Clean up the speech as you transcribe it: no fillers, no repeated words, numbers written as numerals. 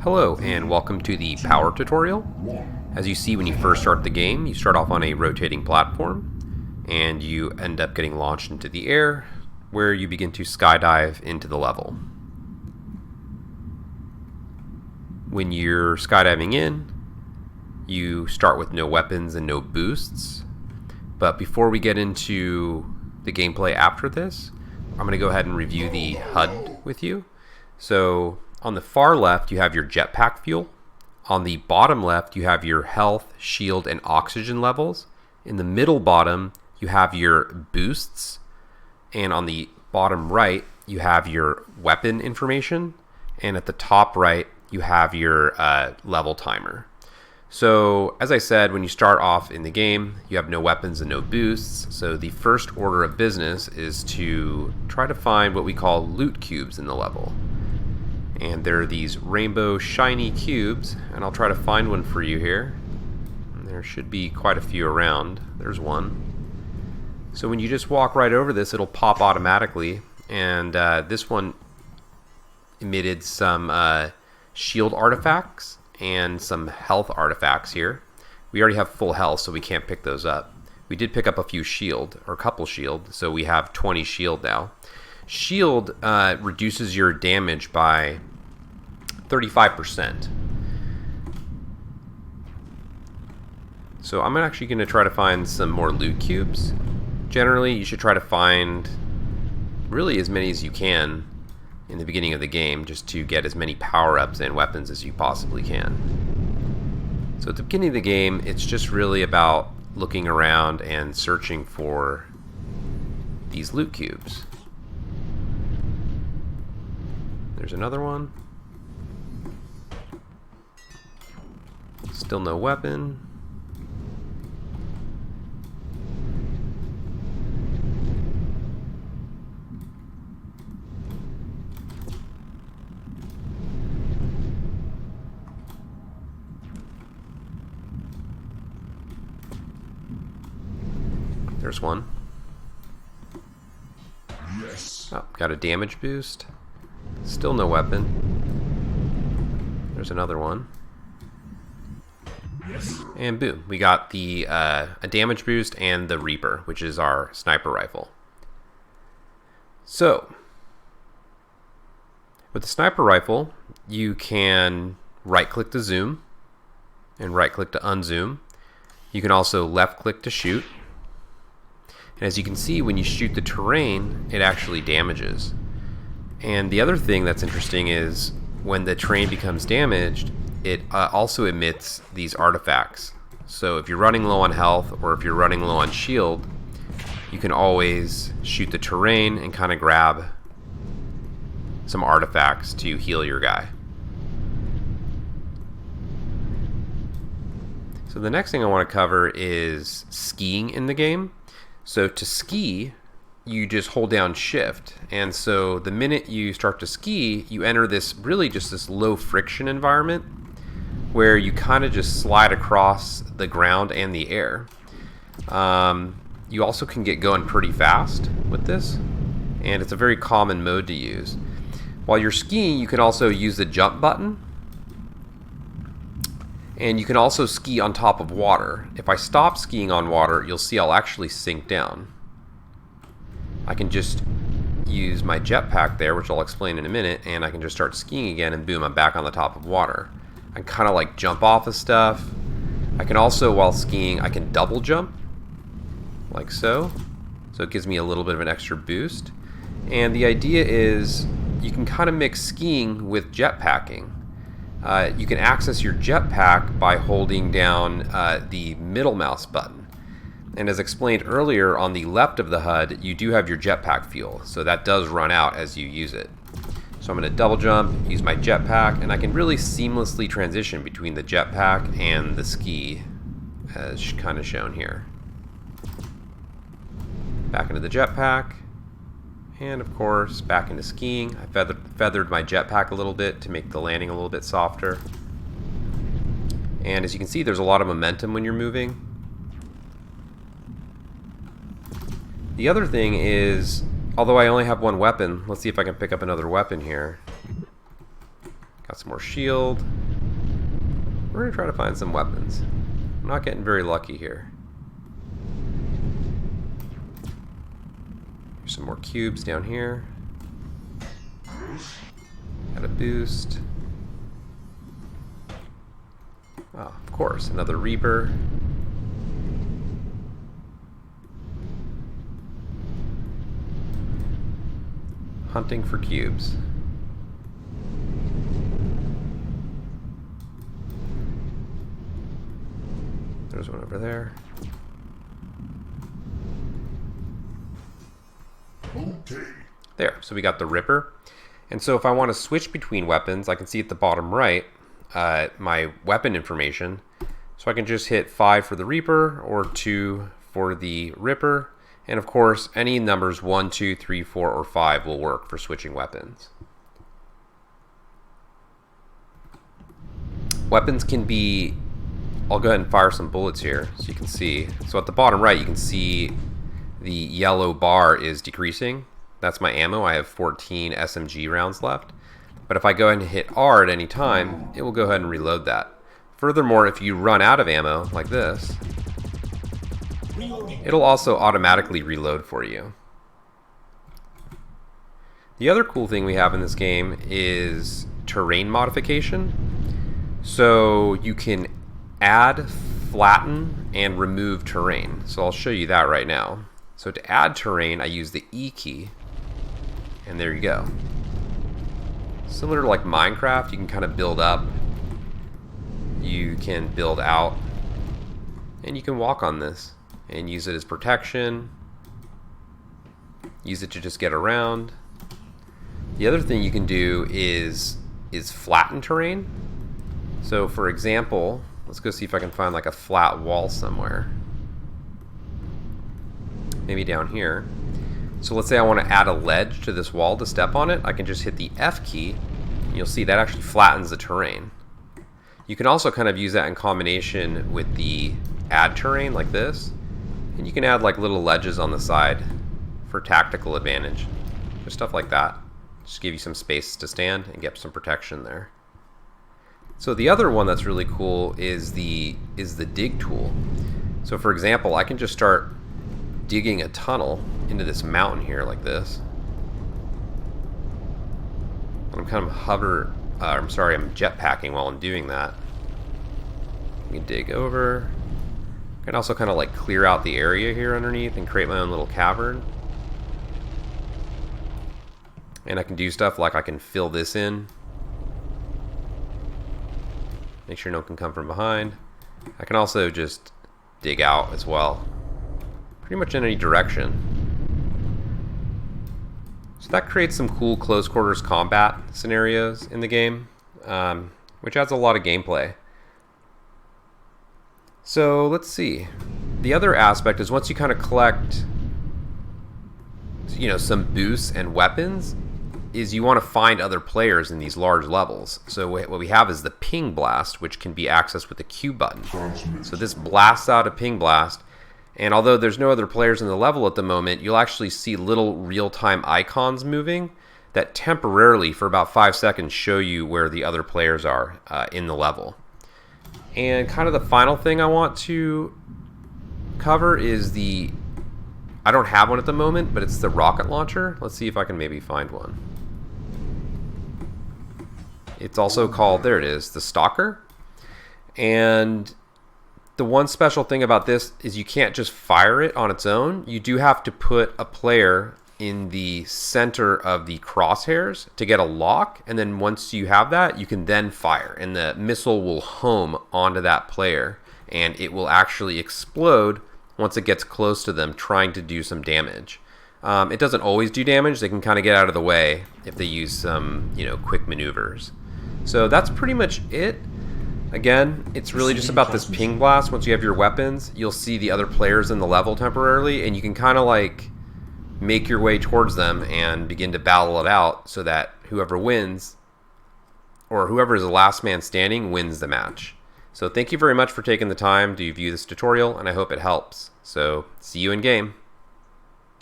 Hello and welcome to the power tutorial. As you see when you first start the game, you start off on a rotating platform and you end up getting launched into the air where you begin to skydive into the level. When you're skydiving in, you start with no weapons and no boosts. But before we get into the gameplay after this, I'm going to go ahead and review the HUD with you. So on the far left, you have your jetpack fuel. On the bottom left, you have your health, shield, and oxygen levels. In the middle bottom, you have your boosts. And on the bottom right, you have your weapon information. And at the top right, you have your level timer. So as I said, when you start off in the game, you have no weapons and no boosts. So the first order of business is to try to find what we call loot cubes in the level. And there are these rainbow shiny cubes, and I'll try to find one for you here. And there should be quite a few around. There's one. So when you just walk right over this, it'll pop automatically. And this one emitted some shield artifacts and some health artifacts here. We already have full health, so we can't pick those up. We did pick up a few shield, or a couple shield, so we have 20 shield now. Shield reduces your damage by 35%. So I'm actually going to try to find some more loot cubes. Generally, you should try to find really as many as you can in the beginning of the game, just to get as many power-ups and weapons as you possibly can. So at the beginning of the game, it's just really about looking around and searching for these loot cubes. There's another one. Still no weapon. There's one. Yes. Oh, got a damage boost. Still no weapon. There's another one. Yes. And boom, we got the a damage boost and the Reaper, which is our sniper rifle. So, with the sniper rifle, you can right-click to zoom and right-click to unzoom. You can also left-click to shoot. And as you can see, when you shoot the terrain, it actually damages. And the other thing that's interesting is when the terrain becomes damaged, it also emits these artifacts. So if you're running low on health or if you're running low on shield, you can always shoot the terrain and kind of grab some artifacts to heal your guy. So the next thing I want to cover is skiing in the game. So to ski, you just hold down shift. And so the minute you start to ski, you enter this really just this low friction environment where you kind of just slide across the ground and the air. You also can get going pretty fast with this, and it's a very common mode to use. While you're skiing, you can also use the jump button, and you can also ski on top of water. If I stop skiing on water, you'll see I'll actually sink down. I can just use my jetpack there, which I'll explain in a minute, and I can just start skiing again, and boom, I'm back on the top of water. I can kind of like jump off of stuff. I can also, while skiing, I can double jump, like so. So it gives me a little bit of an extra boost. And the idea is you can kind of mix skiing with jetpacking. You can access your jetpack by holding down the middle mouse button. And as explained earlier, on the left of the HUD, you do have your jetpack fuel, so that does run out as you use it. So I'm going to double jump, use my jetpack, and I can really seamlessly transition between the jetpack and the ski, as kind of shown here. Back into the jetpack, and of course back into skiing. I feathered my jetpack a little bit to make the landing a little bit softer. And as you can see, there's a lot of momentum when you're moving. The other thing is, although I only have one weapon, let's see if I can pick up another weapon here. Got some more shield. We're going to try to find some weapons. I'm not getting very lucky here. There's some more cubes down here. Got a boost. Oh, of course, another Reaper. Hunting for cubes. There's one over there. Okay. There, so we got the Ripper. And so if I want to switch between weapons, I can see at the bottom right my weapon information. So I can just hit 5 for the Reaper or 2 for the Ripper. And of course, any numbers 1, 2, 3, 4, or 5 will work for switching weapons. Weapons can be... I'll go ahead and fire some bullets here so you can see. So at the bottom right, you can see the yellow bar is decreasing. That's my ammo. I have 14 SMG rounds left. But if I go ahead and hit R at any time, it will go ahead and reload that. Furthermore, if you run out of ammo like this, it'll also automatically reload for you. The other cool thing we have in this game is terrain modification. So you can add, flatten, and remove terrain. So I'll show you that right now. So to add terrain, I use the E key, and there you go. Similar to like Minecraft, you can kind of build up, you can build out, and you can walk on this and use it as protection, use it to just get around. The other thing you can do is flatten terrain. So for example, let's go see if I can find like a flat wall somewhere. Maybe down here. So let's say I want to add a ledge to this wall to step on it. I can just hit the F key, and you'll see that actually flattens the terrain. You can also kind of use that in combination with the add terrain like this. And you can add like little ledges on the side for tactical advantage. Just stuff like that. Just give you some space to stand and get some protection there. So the other one that's really cool is the dig tool. So for example, I can just start digging a tunnel into this mountain here like this. I'm kind of I'm jetpacking while I'm doing that. You can dig over. I can also kind of like clear out the area here underneath and create my own little cavern. And I can do stuff like I can fill this in. Make sure no one can come from behind. I can also just dig out as well. Pretty much in any direction. So that creates some cool close quarters combat scenarios in the game, which adds a lot of gameplay. So let's see. The other aspect is once you kind of collect, some boosts and weapons, is you want to find other players in these large levels. So what we have is the ping blast, which can be accessed with the Q button. So this blasts out a ping blast, and although there's no other players in the level at the moment, you'll actually see little real-time icons moving that temporarily, for about 5 seconds, show you where the other players are in the level. And kind of the final thing I want to cover is I don't have one at the moment, but it's the rocket launcher. Let's see if I can maybe find one. It's also called, there it is, the Stalker. And the one special thing about this is you can't just fire it on its own. You do have to put a player in the center of the crosshairs to get a lock, and then once you have that, you can then fire, and the missile will home onto that player, and it will actually explode once it gets close to them, trying to do some damage. It doesn't always do damage. They can kind of get out of the way if they use some, quick maneuvers. So that's pretty much it. Again, it's really just about this ping blast. Once you have your weapons, you'll see the other players in the level temporarily, and you can kind of like make your way towards them and begin to battle it out so that whoever wins, or whoever is the last man standing, wins the match. So thank you very much for taking the time to view this tutorial, and I hope it helps. So see you in game.